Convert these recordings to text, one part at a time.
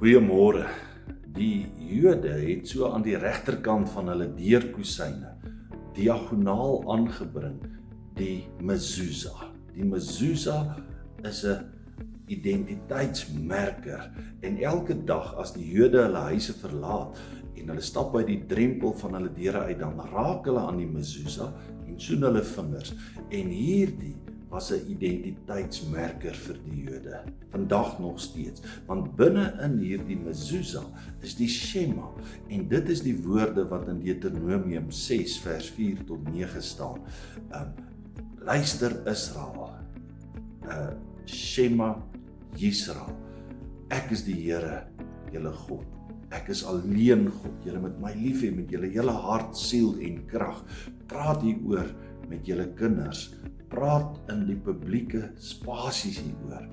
Goeiemôre. Die Jode het so aan die regterkant van hulle deurkosyne diagonaal aangebring die mezuzah. Die mezuzah is 'n identiteitsmerker en elke dag as die Jode hulle huise verlaat en hulle stap by die drempel van hulle deure uit, dan raak hulle aan die mezuzah en soen hulle vingers. En hierdie was 'n identiteitsmerker vir die Jode, vandag nog steeds. Want binne in hierdie mezuzah is die Shema, en dit is die woorde wat in Deuteronomium 6 vers 4 tot 9 staan. Luister Israel, Shema Yisrael, ek is die Here, julle God. Ek is alleen God, julle moet my lief hê met julle hele hart, siel en krag. Praat hieroor met julle kinders. Praat in die publieke spasies hieroor.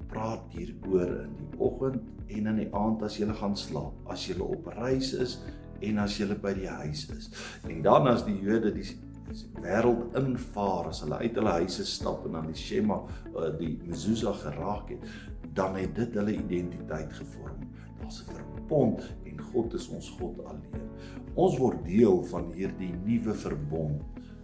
Praat hieroor in die oggend en in die aand as jy gaan slaap, as jy op reis is en as jy by die huis is. En dan as die Jode die wêreld invaar, as hulle uit hulle huise stap en dan die Shema, die mezuzah geraak het, dan het dit hulle identiteit gevorm. Daar's 'n verbond en God is ons God alleen. Ons word deel van hierdie nuwe verbond,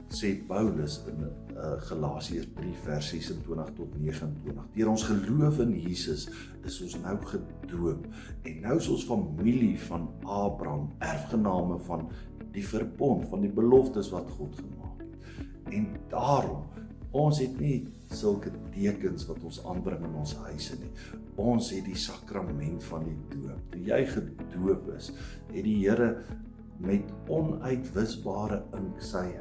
sê Paulus in Galasiërs 3 vers 26 tot 29. Deur ons geloof in Jesus is ons nou gedoop en nou is ons familie van Abraham, erfgename van die verbond, van die beloftes wat God gemaak het. En daarom, ons het nie sulke tekens wat ons aanbring in ons huise nie. Ons het die sakrament van die doop. Toe jy gedoop is, het die Here met onuitwisbare ink sy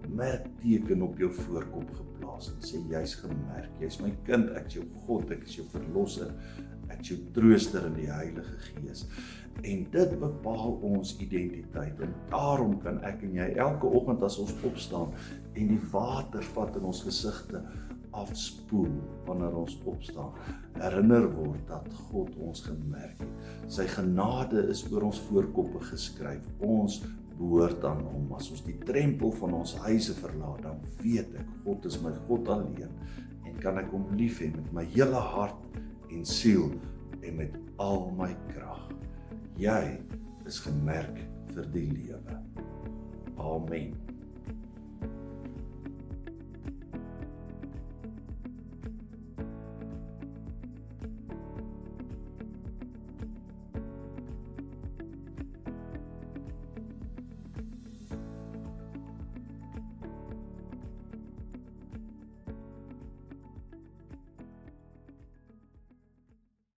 merkteken op jou voorkop geplaas en sê jy's gemerk, jy's my kind, ek is jou God, ek is jou verlosser, ek is jou trooster in die Heilige Gees. En dit bepaal ons identiteit en daarom kan ek en jy elke oggend as ons opstaan en die water vat in ons gesigte afspoel wanneer ons opstaan, herinner word dat God ons gemerk het. Sy genade is oor ons voorkoppe geskryf. Ons behoort aan hom. As ons die drempel van ons huise verlaat, dan weet ek, God is my God alleen en kan ek hom lief hê met my hele hart en siel en met al my krag. Jy is gemerk vir die lewe. Amen.